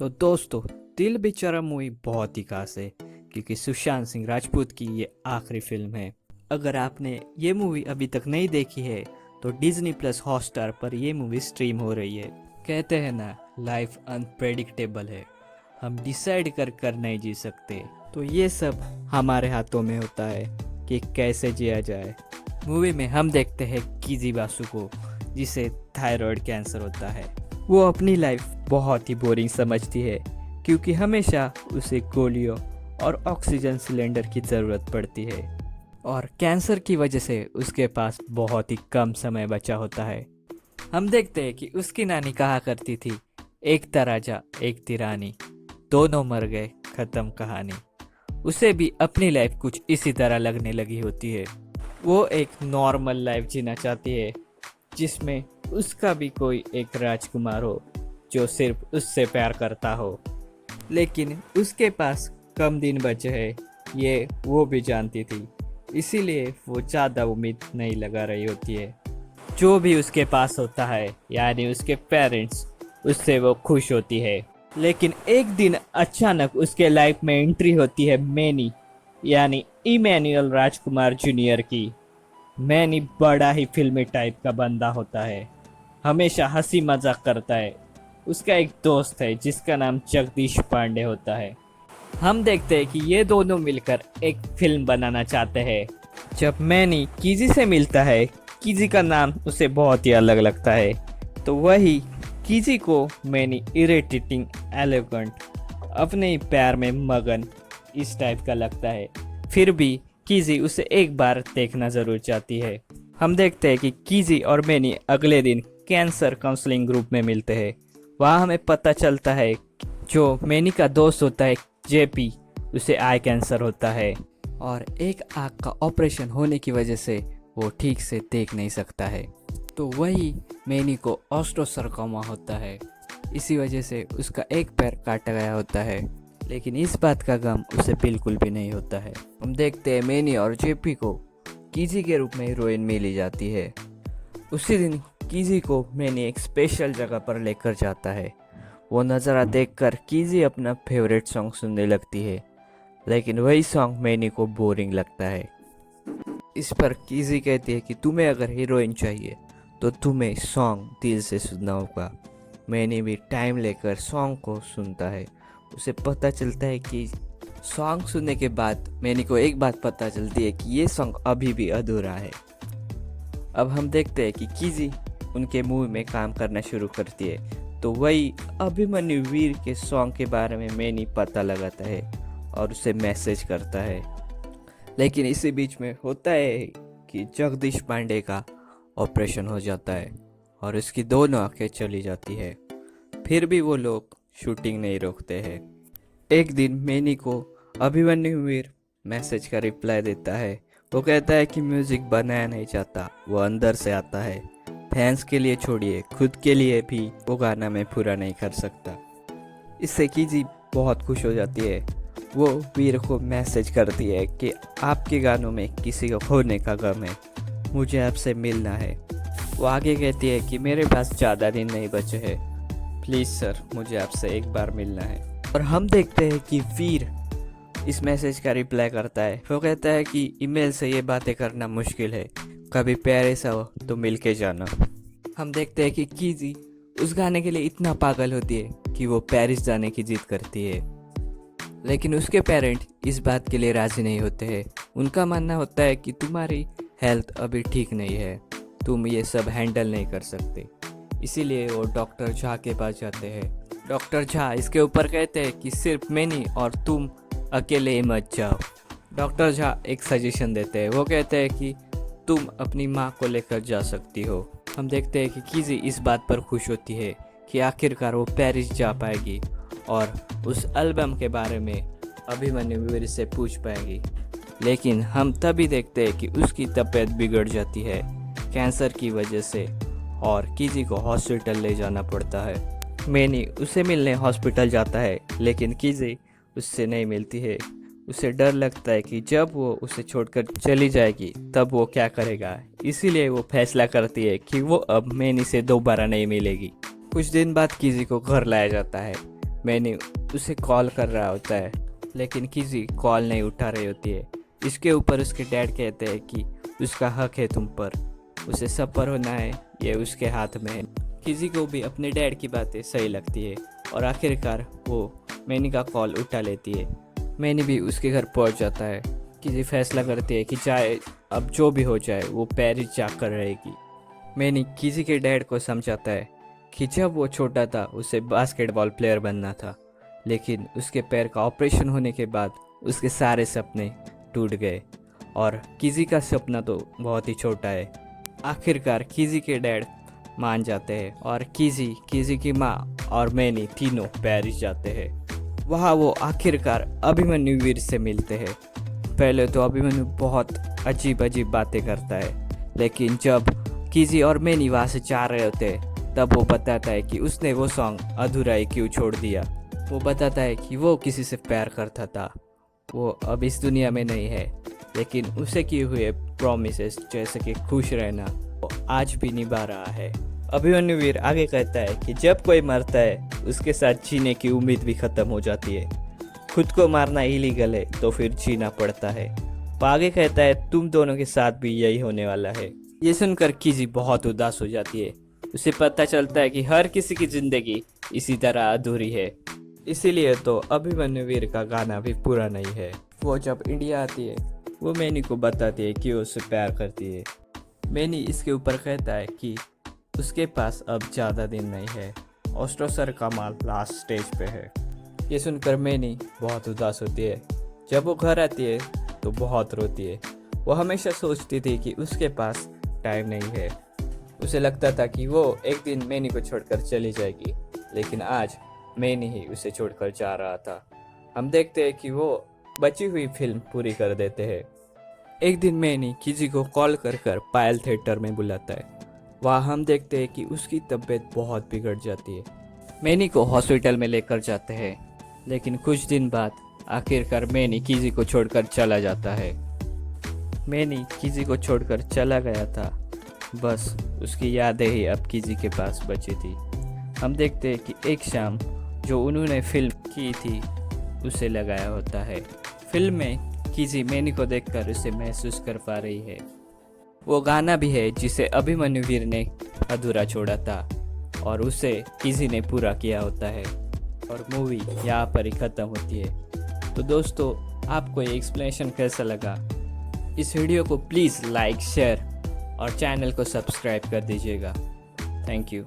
तो दोस्तों, दिल बेचारा मूवी बहुत ही खास है क्योंकि सुशांत सिंह राजपूत की ये आखिरी फिल्म है। अगर आपने ये मूवी अभी तक नहीं देखी है तो डिज्नी प्लस हॉटस्टार पर ये मूवी स्ट्रीम हो रही है। कहते हैं ना, लाइफ अनप्रेडिक्टेबल है, हम डिसाइड कर नहीं जी सकते। तो ये सब हमारे हाथों में होता है कि कैसे जिया जाए। मूवी में हम देखते हैं कीजी बासु को, जिसे थायराइड कैंसर होता है। वो अपनी लाइफ बहुत ही बोरिंग समझती है क्योंकि हमेशा उसे गोलियों और ऑक्सीजन सिलेंडर की ज़रूरत पड़ती है और कैंसर की वजह से उसके पास बहुत ही कम समय बचा होता है। हम देखते हैं कि उसकी नानी कहा करती थी, एक था राजा एक थी रानी, दोनों मर गए, खत्म कहानी। उसे भी अपनी लाइफ कुछ इसी तरह लगने लगी होती है। वो एक नॉर्मल लाइफ जीना चाहती है जिसमें उसका भी कोई एक राजकुमार हो जो सिर्फ उससे प्यार करता हो, लेकिन उसके पास कम दिन बचे हैं, ये वो भी जानती थी। इसीलिए वो ज़्यादा उम्मीद नहीं लगा रही होती है। जो भी उसके पास होता है, यानी उसके पेरेंट्स, उससे वो खुश होती है। लेकिन एक दिन अचानक उसके लाइफ में एंट्री होती है मैनी, यानी इमैनुअल राजकुमार जूनियर की। मैनी बड़ा ही फिल्मी टाइप का बंदा होता है, हमेशा हंसी मजाक करता है। उसका एक दोस्त है जिसका नाम जगदीश पांडे होता है। हम देखते हैं कि ये दोनों मिलकर एक फिल्म बनाना चाहते हैं। जब मैनी कीजी से मिलता है, कीजी का नाम उसे बहुत ही अलग लगता है, तो वही कीजी को मैनी इरिटेटिंग, एलिगेंट, अपने ही प्यार में मगन इस टाइप का लगता है। फिर भी कीजी उसे एक बार देखना जरूर चाहती है। हम देखते हैं कि कीजी और मैनी अगले दिन कैंसर काउंसलिंग ग्रुप में मिलते हैं। वहाँ हमें पता चलता है जो मैनी का दोस्त होता है जेपी, उसे आई कैंसर होता है और एक आँख का ऑपरेशन होने की वजह से वो ठीक से देख नहीं सकता है। तो वही मैनी को ऑस्टियोसार्कोमा होता है, इसी वजह से उसका एक पैर काटा गया होता है। लेकिन इस बात का गम उसे बिल्कुल भी नहीं होता है। हम देखते हैं मैनी और जेपी को कीजी के रूप में हीरोइन मिली जाती है। उसी दिन कीजी को मैनी एक स्पेशल जगह पर लेकर जाता है। वो नज़ारा देखकर कीजी अपना फेवरेट सॉन्ग सुनने लगती है, लेकिन वही सॉन्ग मैनी को बोरिंग लगता है। इस पर कीजी कहती है कि तुम्हें अगर हीरोइन चाहिए तो तुम्हें सॉन्ग दिल से सुनना होगा। मैनी भी टाइम लेकर सॉन्ग को सुनता है। उसे पता चलता है कि सॉन्ग सुनने के बाद मैनी को एक बात पता चलती है कि ये सॉन्ग अभी भी अधूरा है। अब हम देखते हैं कि कीजी उनके मूवी में काम करना शुरू करती है, तो वही अभिमन्यु वीर के सॉन्ग के बारे में मैनी पता लगाता है और उसे मैसेज करता है। लेकिन इसी बीच में होता है कि जगदीश पांडे का ऑपरेशन हो जाता है और उसकी दोनों आंखें चली जाती है। फिर भी वो लोग शूटिंग नहीं रोकते हैं। एक दिन मैनी को अभिमन्यु वीर मैसेज का रिप्लाई देता है। वो कहता है कि म्यूजिक बनाया नहीं चाहता, वो अंदर से आता है। फैंस के लिए छोड़िए, खुद के लिए भी वो गाना मैं पूरा नहीं कर सकता। इससे कीजी बहुत खुश हो जाती है। वो वीर को मैसेज करती है कि आपके गानों में किसी को खोने का गम है, मुझे आपसे मिलना है। वो आगे कहती है कि मेरे पास ज़्यादा दिन नहीं बचे हैं, प्लीज़ सर मुझे आपसे एक बार मिलना है। और हम देखते हैं कि वीर इस मैसेज का रिप्लाई करता है। वो कहता है कि ईमेल से ये बातें करना मुश्किल है, कभी प्यार ऐसा हो तो मिल के जाना। हम देखते हैं कि कीजी उस गाने के लिए इतना पागल होती है कि वो पेरिस जाने की जिद करती है। लेकिन उसके पेरेंट इस बात के लिए राजी नहीं होते हैं। उनका मानना होता है कि तुम्हारी हेल्थ अभी ठीक नहीं है, तुम ये सब हैंडल नहीं कर सकते। इसीलिए वो डॉक्टर झा के पास जाते हैं। डॉक्टर झा इसके ऊपर कहते हैं कि सिर्फ मैनी और तुम अकेले ही मत जाओ। डॉक्टर झा एक सजेशन देते हैं। वो कहते हैं कि तुम अपनी माँ को लेकर जा सकती हो। हम देखते हैं कि कीजी इस बात पर खुश होती है कि आखिरकार वो पेरिस जा पाएगी और उस एल्बम के बारे में अभिमन्यु वीर से पूछ पाएगी। लेकिन हम तभी देखते हैं कि उसकी तबीयत बिगड़ जाती है कैंसर की वजह से और कीजी को हॉस्पिटल ले जाना पड़ता है। मैनी उसे मिलने हॉस्पिटल जाता है, लेकिन कीजी उससे नहीं मिलती है। उसे डर लगता है कि जब वो उसे छोड़कर चली जाएगी तब वो क्या करेगा। इसीलिए वो फैसला करती है कि वो अब मैनी से दोबारा नहीं मिलेगी। कुछ दिन बाद कीजी को घर लाया जाता है। मैंने उसे कॉल कर रहा होता है, लेकिन किसी कॉल नहीं उठा रही होती है। इसके ऊपर उसके डैड कहते हैं कि उसका हक है तुम पर, उसे सब पर होना है, ये उसके हाथ में है। किसी को भी अपने डैड की बातें सही लगती है और आखिरकार वो मैनी का कॉल उठा लेती है। मैनी भी उसके घर पहुंच जाता है। किसी फैसला करती है कि चाहे अब जो भी हो जाए वो पेरिस जाकर रहेगी। मैनी किसी के डैड को समझाता है कि जब वो छोटा था उसे बास्केटबॉल प्लेयर बनना था, लेकिन उसके पैर का ऑपरेशन होने के बाद उसके सारे सपने टूट गए और किसी का सपना तो बहुत ही छोटा है। आखिरकार किसी के डैड मान जाते हैं और किसी की माँ और मैनी तीनों पेरिस जाते हैं। वहाँ वो आखिरकार अभिमन्यु वीर से मिलते हैं। पहले तो अभिमन्यु बहुत अजीब बातें करता है, लेकिन जब किसी और मैनी वहाँ से जा रहे होते हैं तब वो बताता है कि उसने वो सॉन्ग अधूरा ही क्यों छोड़ दिया। वो बताता है कि वो किसी से प्यार करता था, वो अब इस दुनिया में नहीं है, लेकिन उसे किए हुए प्रॉमिसेस जैसे कि खुश रहना वो आज भी निभा रहा है। अभिमन्यु वीर आगे कहता है कि जब कोई मरता है उसके साथ जीने की उम्मीद भी खत्म हो जाती है। खुद को मारना इलीगल है तो फिर जीना पड़ता है। वो आगे कहता है तुम दोनों के साथ भी यही होने वाला है। ये सुनकर किजी बहुत उदास हो जाती है। उसे पता चलता है कि हर किसी की जिंदगी इसी तरह अधूरी है, इसीलिए तो अभिमन्यु वीर का गाना भी पूरा नहीं है। वो जब इंडिया आती है वो मैनी को बताती है कि वो उससे प्यार करती है। मैनी इसके ऊपर कहता है कि उसके पास अब ज़्यादा दिन नहीं है, ऑस्ट्रोसर का माल लास्ट स्टेज पे है। ये सुनकर मैनी बहुत उदास होती है। जब वो घर आती है तो बहुत रोती है। वो हमेशा सोचती थी कि उसके पास टाइम नहीं है। उसे लगता था कि वो एक दिन मैनी को छोड़कर चली जाएगी, लेकिन आज मैनी ही उसे छोड़कर जा रहा था। हम देखते हैं कि वो बची हुई फिल्म पूरी कर देते हैं। एक दिन मैनी किसी को कॉल कर पायल थिएटर में बुलाता है। वहाँ हम देखते हैं कि उसकी तबीयत बहुत बिगड़ जाती है। मैनी को हॉस्पिटल में लेकर जाते हैं, लेकिन कुछ दिन बाद आखिरकार मैनी किसी को छोड़कर चला जाता है। मैनी किसी को छोड़कर चला गया था, बस उसकी यादें ही अब किसी के पास बची थी। हम देखते हैं कि एक शाम जो उन्होंने फिल्म की थी उसे लगाया होता है। फिल्म में किसी मैनी को देखकर उसे महसूस कर पा रही है। वो गाना भी है जिसे अभिमन्यु वीर ने अधूरा छोड़ा था और उसे किसी ने पूरा किया होता है और मूवी यहाँ पर ही ख़त्म होती है। तो दोस्तों, आपको ये एक्सप्लेनेशन कैसा लगा? इस वीडियो को प्लीज़ लाइक, शेयर और चैनल को सब्सक्राइब कर दीजिएगा। Thank you.